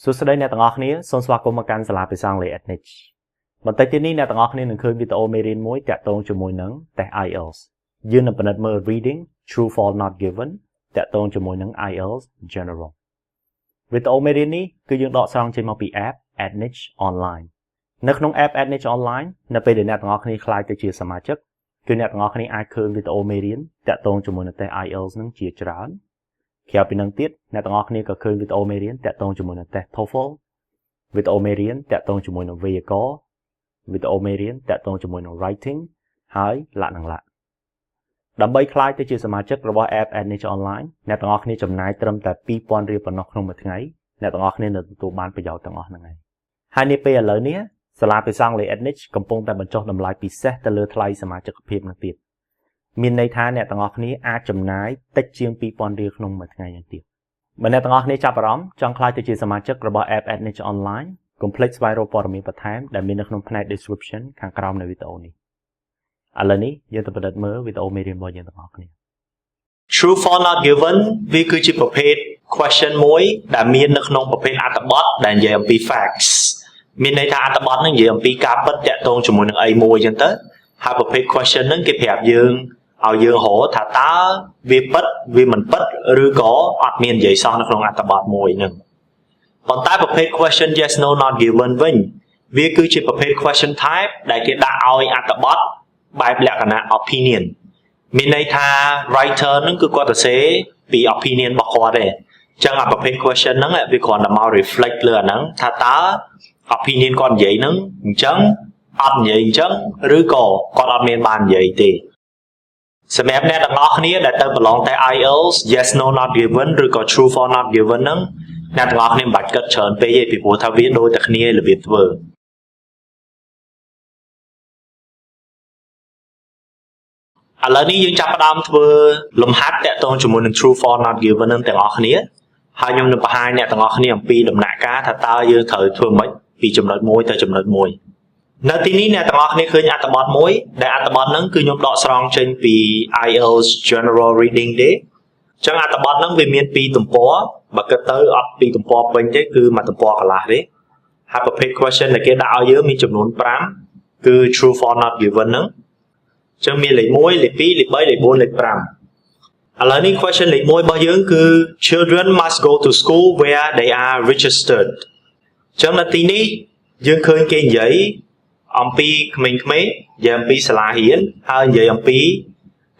សួស្តីអ្នកទាំងអស់គ្នាសូមស្វាគមន៍មកកាន់សាលាភាសាអង់គ្លេស Edniche បន្តិចទៀតនេះអ្នកទាំងអស់គ្នានឹងឃើញវីដេអូមេរៀនមួយតាក់ទងជាមួយនឹងតេស្ត IELTS យើងនឹងពិនិត្យមើល reading true false not given តាក់ទងជាមួយនឹង IELTS general វីដេអូមេរៀននេះគឺយើងដកស្រង់ចេញមកពី app Edniche Online នៅក្នុង app Edniche Online នៅពេលដែលអ្នកទាំងអស់គ្នាក្លាយទៅជាសមាជិកគឺអ្នកទាំងអស់គ្នាអាចឃើញវីដេអូមេរៀនតាក់ទងជាមួយនឹងតេស្ត IELTS នឹងជាច្រើនក្រៅពីនឹងទៀតអ្នកទាំងអស់គ្នាក៏ឃើញវីដេអូមេរៀនតាក់ទងជាមួយនឹងតេស្ត TOEFL វីដេអូមេរៀនតាក់ទងជាមួយនឹងវេយ្យាករណ៍វីដេអូមេរៀនតាក់ទងជាមួយនឹង writing ហើយលក្ខណៈដើម្បីក្លាយទៅជាសមាជិករបស់ app Edniche Online អ្នកទាំងអស់គ្នាចំណាយត្រឹមតែ 2000 រៀលប៉ុណ្ណោះក្នុងមួយថ្ងៃអ្នកទាំងអស់គ្នានឹងទទួលបានប្រយោជន៍ទាំងអស់ហ្នឹងហើយហើយនាពេលឥឡូវនេះសាលាភាសាអង់គ្លេស Edniche កំពុងតែបញ្ចុះតម្លៃពិសេសទៅលើថ្លៃសមាជិកភាពនឹងទៀតមានន័យថាអ្នកទាំងអស់គ្នាអាចចំណាយតិចជាង 2000 រៀលក្នុងមួយថ្ងៃយ៉ាងទៀតបើអ្នកទាំងអស់គ្នាចាប់អារម្មណ៍ចង់ក្លាយទៅជាសមាជិករបស់ app Edniche Online កុំភ្លេចស្វែងរកព័ត៌មានបន្ថែមដែលមាននៅក្នុងផ្នែក description ខាងក្រោមនៃវីដេអូនេះឥឡូវនេះយើងទៅពិនិត្យមើលវីដេអូមេរៀនរបស់យើងទាំងអស់គ្នា True false not given វាគឺជាប្រភេទ question មួយដែលមាននៅក្នុងប្រភេទអត្ថបទដែលនិយាយអំពី facts មានន័យថាអត្ថបទហ្នឹងនិយាយអំពីការពិតតាក់ទងជាមួយនឹងអីមួយអញ្ចឹងទៅហើយប្រភេទ question ហ្នឹងគេប្រាប់យើងឲ្យយើងរកថាតើវាពិតវាមិនពិតឬក៏អត់មាននិយាយសោះនៅក្នុងអត្ថបទមួយហ្នឹងប៉ុន្តែប្រភេទ question yes no not given វិញវាគឺជាប្រភេទ question type ដែលគេដាក់ឲ្យអត្ថបទបែបលក្ខណៈ opinion មានន័យថា writer ហ្នឹងគឺគាត់សរសេរពី opinion របស់គាត់ទេអញ្ចឹងអាប្រភេទ question ហ្នឹងវាគ្រាន់តែមក reflect លើអាហ្នឹងថាតើ opinion គាត់និយាយហ្នឹងអញ្ចឹងអត់និយាយអញ្ចឹងឬក៏គាត់អត់មានបាននិយាយទេសម្រាប់អ្នកទាំងអស់គ្នាដែលទៅប្រឡងតែ IELTS yes no not given ឬក៏ true false not given ហ្នឹងអ្នកទាំងអស់គ្នាមិនបាច់គិតច្រើនពេកទេពីព្រោះថាវាដូចតែគ្នារបៀបធ្វើឥឡូវនេះយើងចាប់ផ្ដើមធ្វើលំហាត់តាក់ទងជាមួយនឹង true false not given ហ្នឹងទាំងអស់គ្នាហើយខ្ញុំនឹងបង្ហាញអ្នកទាំងអស់គ្នាអំពីដំណាក់កាលថាតើយើងត្រូវធ្វើម៉េចពីចំណុចមួយទៅចំណុចមួយនៅទីនេះអ្នកទាំងអស់គ្នាឃើញអត្ថបទមួយដែលអត្ថបទហ្នឹងគឺខ្ញុំដកស្រង់ចេញពី IELTS General Reading ទេអញ្ចឹងអត្ថបទហ្នឹងវាមាន2ទំព័របើគិតទៅអត់2ទំព័រពេញទេគឺមួយទំព័រកន្លះទេហើយប្រភេទ question ដែលគេដាក់ឲ្យយើងមានចំនួន5គឺ true false not given ហ្នឹងអញ្ចឹងមានលេខ1លេខ2លេខ3លេខ4លេខ5ឥឡូវនេះ question លេខ1របស់យើងគឺ children must go to school where they are registered អញ្ចឹងនៅទីនេះយើងឃើញគេនិយាយអំពីក្មេងៗនិយាយអំពីសាលារៀនហើយនិយាយអំពី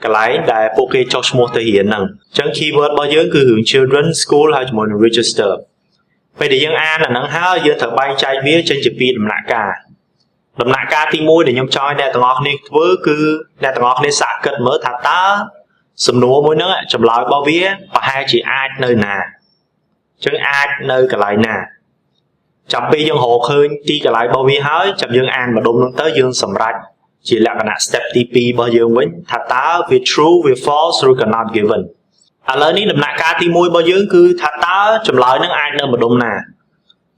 កន្លែងដែលពួកគេចុះឈ្មោះទៅរៀនហ្នឹងអញ្ចឹង keyword របស់យើងគឺរឿង children school ហើយជាមួយនឹង register ពេលដែលយើងអានអាហ្នឹងហើយយើងត្រូវបែងចែកវាចេញជាពីរដំណាក់កាលដំណាក់កាលទី1ដែលខ្ញុំចង់ឲ្យអ្នកទាំងអស់គ្នាធ្វើគឺអ្នកទាំងអស់គ្នាសាកគិតមើលថាតើសំណួរមួយហ្នឹងចម្លើយរបស់វាប្រហែលជាអាចនៅណាអញ្ចឹងអាចនៅកន្លែងណាចាំពេលយើងរកឃើញទីកន្លែងរបស់វាហើយចាំយើងអានម្ដុំហ្នឹងទៅយើងសម្រេចជាលក្ខណៈ step ទី2របស់យើងវិញថាតើវា true វា false ឬក៏ not given ឥឡូវនេះដំណាក់កាលទី1របស់យើងគឺថាតើចម្លើយហ្នឹងអាចនៅម្ដុំណា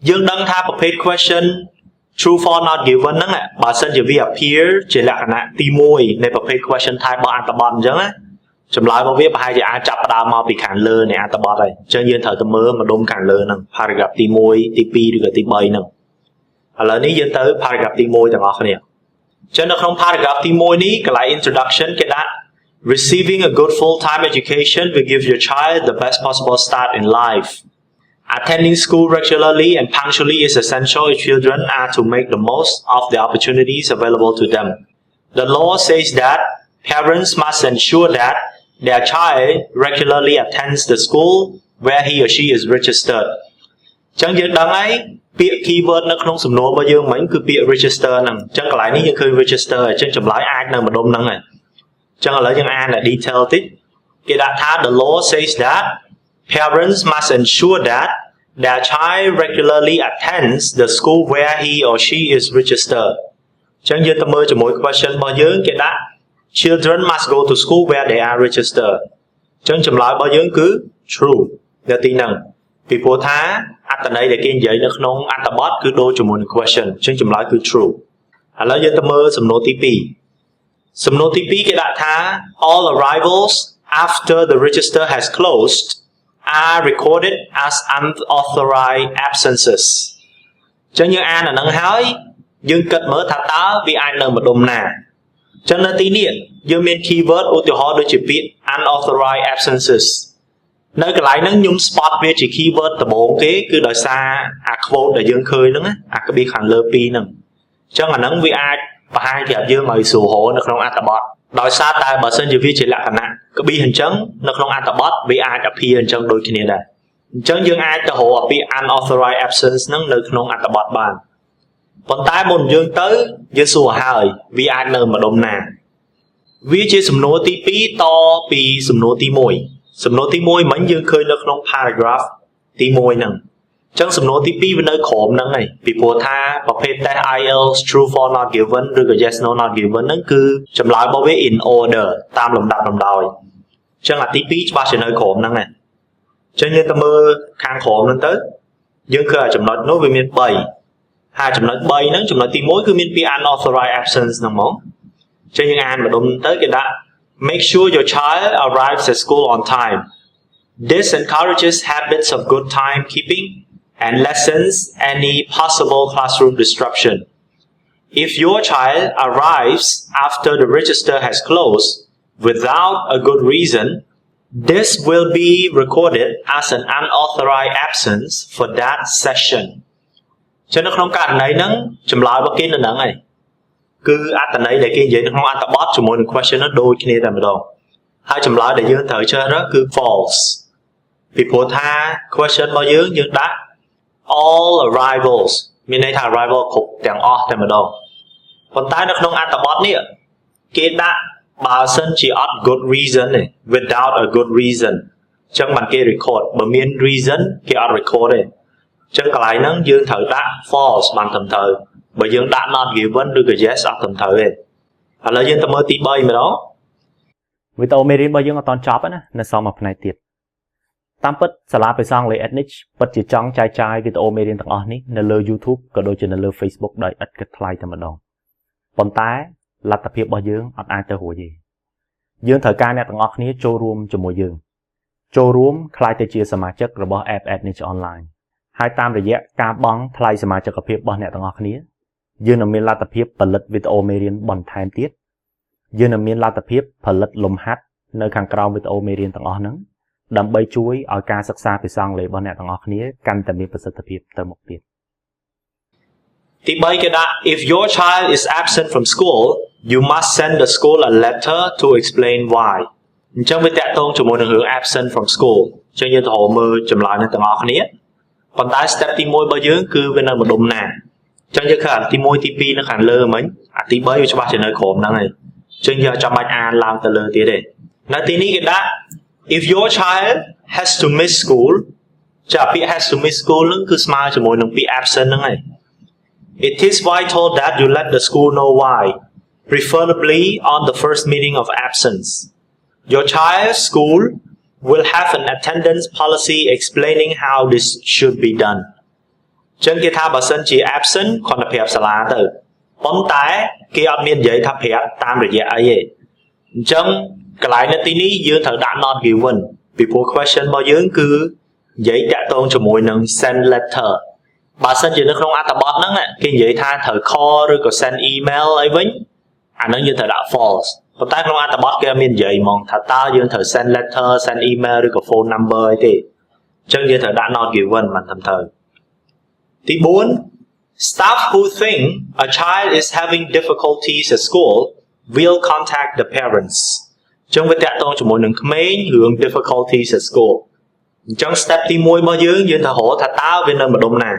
យើងដឹងថាប្រភេទ question true false not given ហ្នឹងបើសិនជាវា appear ជាលក្ខណៈទី1នៃប្រភេទ question type របស់អត្ថបទអញ្ចឹងណាចម្លើយរបស់វាប្រហែលជាអាចចាប់ផ្ដើមមកពីខាងលើនៃអត្ថបទហើយអញ្ចឹងយើងត្រូវទៅមើលម្ដុំខាងលើហ្នឹង paragraph ទី1ទី2ឬក៏ទី3ហ្នឹងឥឡូវនេះយើងទៅ paragraph ទី1ទាំងអស់គ្នាអញ្ចឹងនៅក្នុង paragraph ទី1នេះកន្លែង introduction គេដាក់ receiving a good full-time education will give your child the best possible start in life attending school regularly and punctually is essential if children are to make the most of the opportunities available to them the law says that parents must ensure that their child regularly attends the school where he or she is registered អញ្ចឹងយើងដឹងហើយពាក្យ keyword នៅក្នុងសំណួររបស់យើងមិញគឺពាក្យ register ហ្នឹងអញ្ចឹងកន្លែងនេះយើងឃើញ register អញ្ចឹងចម្លើយអាចនៅម្ដុំហ្នឹងហើយអញ្ចឹងឥឡូវយើងអានតែ detail តិចគេដាក់ថា the law says that parents must ensure that their child regularly attends the school where he or she is registered អញ្ចឹងយើងទៅមើលជាមួយ question របស់យើងគេដាក់Children must go to school where they are registered អញ្ចឹងចម្លើយរបស់យើងគឺ true នៅទីហ្នឹងពីព្រោះថាអត្ថន័យដែលគេនិយាយនៅក្នុងអត្ថបទគឺដូចជាមួយនឹង question អញ្ចឹងចម្លើយគឺ true ឥឡូវយើងទៅមើលសំណួរទី2សំណួរទី2គេដាក់ថា all arrivals after the register has closed are recorded as unauthorized absences ចឹងយើងអានអានឹងហើយយើងគិតមើលថាតើវាអាចនៅម្ដុំណាចឹងនៅទីនេះយើងមាន keyword ឧទាហរណ៍ដូចជាពាក្យ unauthorized absences នៅកន្លែងហ្នឹងខ្ញុំ spot វាជា keyword ដំបូងគេគឺដោយសារអា quote ដែលយើងឃើញហ្នឹងអាក្បៀសខាងលើពីរហ្នឹងចឹងអាហ្នឹងវាអាចបង្ហាញប្រាប់យើងឲ្យស្រួលរកនៅក្នុងអត្ថបទដោយសារតែបើសិនជាវាជាលក្ខណៈក្បៀសអញ្ចឹងនៅក្នុងអត្ថបទវាអាច appear អញ្ចឹងដូចគ្នាដែរអញ្ចឹងយើងអាចទៅរកពាក្យ unauthorized absence ហ្នឹងនៅក្នុងអត្ថបទបានប៉ុន្តែមុនយើងទៅយើងសួរហើយវាអាចនៅម្ដុំណាវាជាសំណួរទី2តពីសំណួរទី1សំណួរទី1មិញយើងឃើញនៅក្នុង paragraph ទី1ហ្នឹងអញ្ចឹងសំណួរទី2វានៅក្រោមហ្នឹងហើយពីព្រោះថាប្រភេទ test IELTS true for not given ឬក៏ yes no not given ហ្នឹងគឺចម្លើយរបស់វា in order តាមលំដាប់លំដោយអញ្ចឹងអាទី2ច្បាស់ជានៅក្រោមហ្នឹងហើយអញ្ចឹងយើងទៅមើលខាងក្រោមហ្នឹងទៅយើងឃើញចំណុចនោះវាមាន3ហើយចំណុច3ហ្នឹងចំណុចទី1គឺមានពាក្យ unauthorized absence ហ្នឹងមកអញ្ចឹងយើងអានម្ដុំទៅគេដាក់ make sure your child arrives at school on time this encourages habits of good timekeeping and lessens any possible classroom disruption. If your child arrives after the register has closed without a good reason, this will be recorded as an unauthorized absence for that session. ចឹងនៅក្នុងករណីហ្នឹងចម្លើយរបស់គេនៅហ្នឹងហើយគឺអត្ថន័យដែលគេនិយាយនៅក្នុងអត្ថបទជាមួយនឹង question នោះដូចគ្នាតែម្ដងហើយចម្លើយដែលយើងត្រូវជ្រើសរើសគឺ false ពីព្រោះថា question របស់យើងដាក់ all arrivals មានន័យថា arrival គ្រប់ទាំងអស់តែម្ដងប៉ុន្តែនៅក្នុងអត្ថបទនេះគេដាក់បើសិនជាអត់ good reason ទេ without a good reason អញ្ចឹងបានគេ record បើមាន reason គេអត់ record ទេអញ្ចឹងកន្លែងហ្នឹងយើងត្រូវដាក់ false បានត្រឹមត្រូវបើយើងដាក់ not given ឬក៏ yes អត់ត្រឹមត្រូវទេឥឡូវយើងទៅមើលទី3ម្ដងវីដេអូមេរៀនរបស់យើងអត់ទាន់ចប់ណានៅសល់មួយផ្នែកទៀតតាមពិតសាលាភាសាអង់គ្លេស Edniche ពិតជាចង់ចែកចាយវីដេអូមេរៀនទាំងអស់នេះនៅលើ YouTube ក៏ដូចជានៅលើ Facebook ដោយឥតគិតថ្លៃតែម្ដងប៉ុន្តែលទ្ធភាពរបស់យើងអត់អាចទៅរួចទេយើងត្រូវការអ្នកទាំងអស់គ្នាចូលរួមជាមួយយើងចូលរួមក្លាយទៅជាសមាជិករបស់ App Edniche Online ហើយតាមរយៈការបង់ថ្លៃសមាជិកភាពរបស់អ្នកទាំងអស់គ្នាយើងនឹងមានលទ្ធភាពផលិតវីដេអូមេរៀនបន្ថែមទៀតយើងនឹងមានលទ្ធភាពផលិតលំហាត់នៅខាងក្រោមវីដេអូមេរៀនទាំងអស់ហ្នឹងដើម្បីជួយឲ្យការសិក្សាភាសាអង់គ្លេសរបស់អ្នកទាំងអស់គ្នាកាន់តែមានប្រសិទ្ធភាពទៅមុខទៀតទី3គេដាក់ if your child is absent from school you must send the school a letter to explain why អញ្ចឹងវាតាក់ទងជាមួយនឹងរឿង absent from school អញ្ចឹងយើងទៅមើលចម្លើយនេះទាំងអស់គ្នាប៉ុន្តែ step ទី1របស់យើងគឺវានៅម្ដុំណាអញ្ចឹងយើងឃើញទី1ទី2នៅខាងលើមិញអាទី3វាច្បាស់ជានៅក្រោមហ្នឹងហើយអញ្ចឹងយើងចាំបាច់អានឡើងទៅលើទៀតទេនៅទីនេះគេដាក់if your child has to miss school ចាពាក្យ has to miss school ហ្នឹងគឺស្មើជាមួយនឹងពាក្យ absent ហ្នឹងហើយ it is vital that you let the school know why preferably on the first meeting of absence your child's school will have an attendance policy explaining how this should be done ចឹងគេថាបើសិនជា absent គ្រាន់តែប្រាប់សាលាទៅប៉ុន្តែគេអត់មាននិយាយថាប្រាប់តាមរយៈអីទេអញ្ចឹងកន្លែងនៅទីនេះយើងត្រូវដាក់ not given ពីព្រោះ question របស់យើងគឺនិយាយតាក់ទងជាមួយនឹង send letter បើសិនជានៅក្នុងអត្ថបទហ្នឹងគេនិយាយថាត្រូវ call ឬក៏ send email អីវិញអាហ្នឹងយើងត្រូវដាក់ false ប៉ុន្តែក្នុងអត្ថបទគេអត់មាននិយាយហ្មងថាតើយើងត្រូវ send letter send email ឬក៏ phone number អីទេអញ្ចឹងយើងត្រូវដាក់ not given បានត្រឹមត្រូវទី4 staff who think a child is having difficulties at school will contact the parents អញ្ចឹងវាតាក់ទងជាមួយនឹងក្មេងរឿង difficulties at school អញ្ចឹង step ទី1របស់យើងត្រូវរកថាតើវានៅម្ដុំណាឥ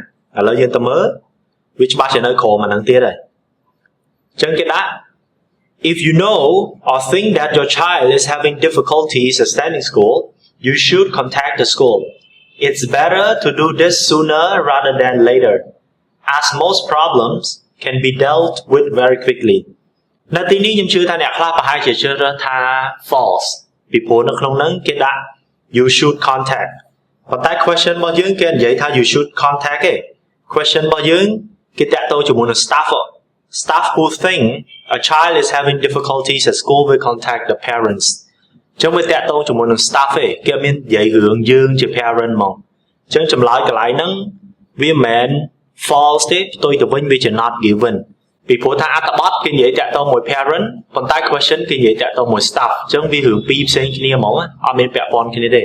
ឡូវយើងទៅមើលវាច្បាស់ជានៅក្រោមអាហ្នឹងទៀតហើយអញ្ចឹងគេដាក់ if you know or think that your child is having difficulties attending school you should contact the school it's better to do this sooner rather than later as most problems can be dealt with very quickly នៅទីនេះខ្ញុំជឿថាអ្នកខ្លះប្រហែលជាជឿថា false ពីព្រោះនៅក្នុងហ្នឹងគេដាក់ you should contact ប៉ុន្តែ question របស់យើងគេនិយាយថា you should contact ទេ question របស់យើងគេតាក់ទងជាមួយនឹង staff who think a child is having difficulties at school will contact the parents ចឹងវាតាក់ទងជាមួយនឹង staff ឯងគេមាននិយាយរឿងយើងជា parent មកចឹងចម្លើយកន្លែងហ្នឹងវាមិនមែន false ទេផ្ទុយទៅវិញវាជា not given ពីព្រោះថាអត្ថបទគេនិយាយតាក់ទងមួយ parent ប៉ុន្តែ question គេនិយាយតាក់ទងមួយ staff ចឹងវារឿងពីរផ្សេងគ្នាហ្មងអត់មានពាក់ព័ន្ធគ្នាទេ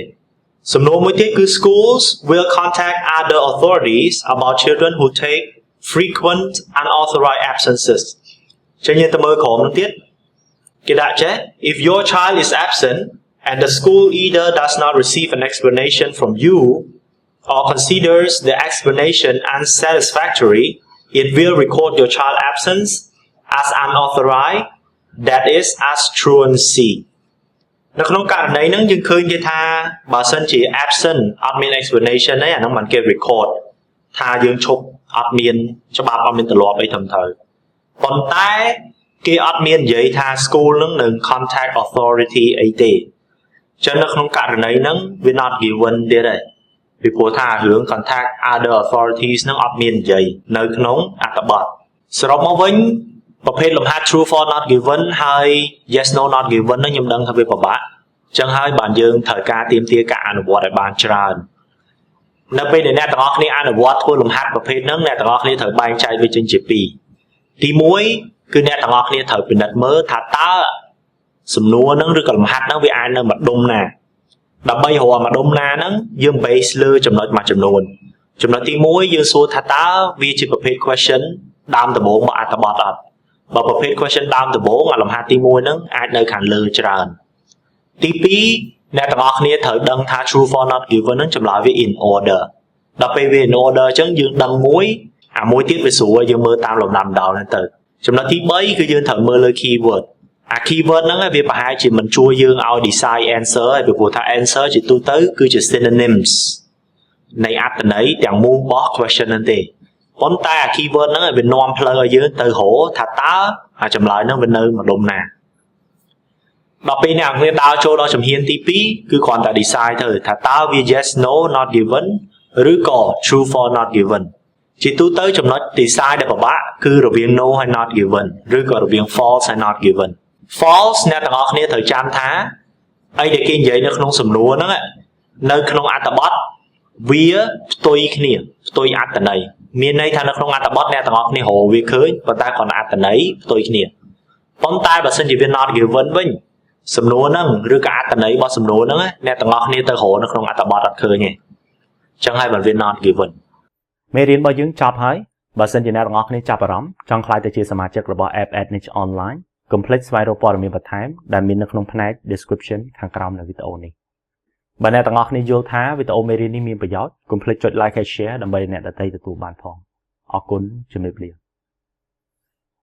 សំណួរមួយទៀតគឺ schools will contact other authorities about children who take frequent unauthorized absences ចឹងយើងទៅមើលក្រុមនោះទៀតគេដាក់ចេះ if your child is absent and the school either does not receive an explanation from you or considers the explanation unsatisfactory it will record your child absence as unauthorized that is as truancy នៅក្នុងករណីហ្នឹងយើងឃើញគេថាបើសិនជា absent អត់មាន explanation ទេអាហ្នឹងមិនគេ record ថាយើងឈប់អត់មានច្បាប់អត់មានទម្លាប់អីត្រឹមត្រូវប៉ុន្តែគេអត់មាននិយាយថា school ហ្នឹងនឹង contact authority អីទេចឹងនៅក្នុងករណីហ្នឹងវា not given ទៀតទេពីព្រោះថារឿង contact other authorities ហ្នឹងអត់មាននិយាយនៅក្នុងអត្ថបទសរុបមកវិញប្រភេទលំហាត់ true for not given ហើយ yes no not given ហ្នឹងខ្ញុំដឹងថាវាពិបាកចឹងហើយបានយើងត្រូវការទាមទារការអនុវត្តឲ្យបានច្រើននៅពេលដែលអ្នកទាំងអស់គ្នាអនុវត្តធ្វើលំហាត់ប្រភេទហ្នឹងអ្នកទាំងអស់គ្នាត្រូវបែងចែកវាចេញជាពីរទី1គឺអ្នកទាំងអស់គ្នាត្រូវពិនិត្យមើលថាតើសំណួរហ្នឹងឬក៏លំហាត់ហ្នឹងវាអាចនៅម្ដុំណាដើម្បីរកម្ដុំណាហ្នឹងយើង base លើចំណុចមួយចំនួនចំណុចទី1យើងសួរថាតើវាជាប្រភេទ question ដើមដំបូងមកអត្ថបទអត់បើប្រភេទ question ដើមដំបូងអាលំហាត់ទី1ហ្នឹងអាចនៅខាងលើច្រើនទី2អ្នកទាំងអស់គ្នាត្រូវដឹងថា true for not given ហ្នឹងចម្លើយវា in order ដល់ពេលវា in order អញ្ចឹងយើងដឹងមួយអាមួយទៀតវាស្រួលយើងមើលតាមលំដាប់ដល់ហ្នឹងទៅចំណុចទី3គឺយើងត្រូវមើលលើ keyword អា keyword ហ្នឹងវាប្រហែលជាមិនជួយយើងឲ្យ decide answer ហើយពីព្រោះថា answer ជាទូទៅគឺជា synonyms នៃអត្ថន័យទាំងមូលរបស់ question ហ្នឹងទេប៉ុន្តែអា keyword ហ្នឹងវានាំផ្លូវឲ្យយើងទៅរកថាតើអាចម្លើយហ្នឹងវានៅម្ដុំណាដល់ពេលអ្នកគ្នាដើរចូលដល់ជំហានទី2គឺគ្រាន់តែ decide ទៅថាតើវា yes no not given ឬក៏ true for not given ជាទូទៅចំណុច decide ដែលពិបាកគឺរវាង no ហើយ not given ឬក៏រវាង false ហើយ not given false អ្នកទាំងអស់គ្នាត្រូវចាំថាអីដែលគេនិយាយនៅក្នុងសំណួរហ្នឹងនៅក្នុងអត្ថបទវាផ្ទុយគ្នាផ្ទុយអត្ថន័យមានន័យថានៅក្នុងអត្ថបទអ្នកទាំងអស់គ្នារកវាឃើញប៉ុន្តែគ្រាន់តែអត្ថន័យផ្ទុយគ្នាប៉ុន្តែបើសិនជាវា not given វិញសំណួរហ្នឹងឬក៏អត្ថន័យរបស់សំណួរហ្នឹងអ្នកទាំងអស់គ្នាទៅរកនៅក្នុងអត្ថបទអត់ឃើញទេអញ្ចឹងហើយបើវា not given មេរៀនរបស់យើងចប់ហើយបើសិនជាអ្នកទាំងអស់គ្នាចាប់អារម្មណ៍ចង់ក្លាយទៅជាសមាជិករបស់ app Edniche Online កុំភ្លេចស្វែងរកព័ត៌មានបន្ថែមដែលមាននៅក្នុងផ្នែក description ខាងក្រោមនៃវីដេអូនេះបើអ្នកទាំងអស់គ្នាយល់ថាវីដេអូមេរៀននេះមានប្រយោជន៍កុំភ្លេចចុច like ហើយ share ដើម្បីអ្នកដទៃទទួលបានផងអរគុណជំរាបលា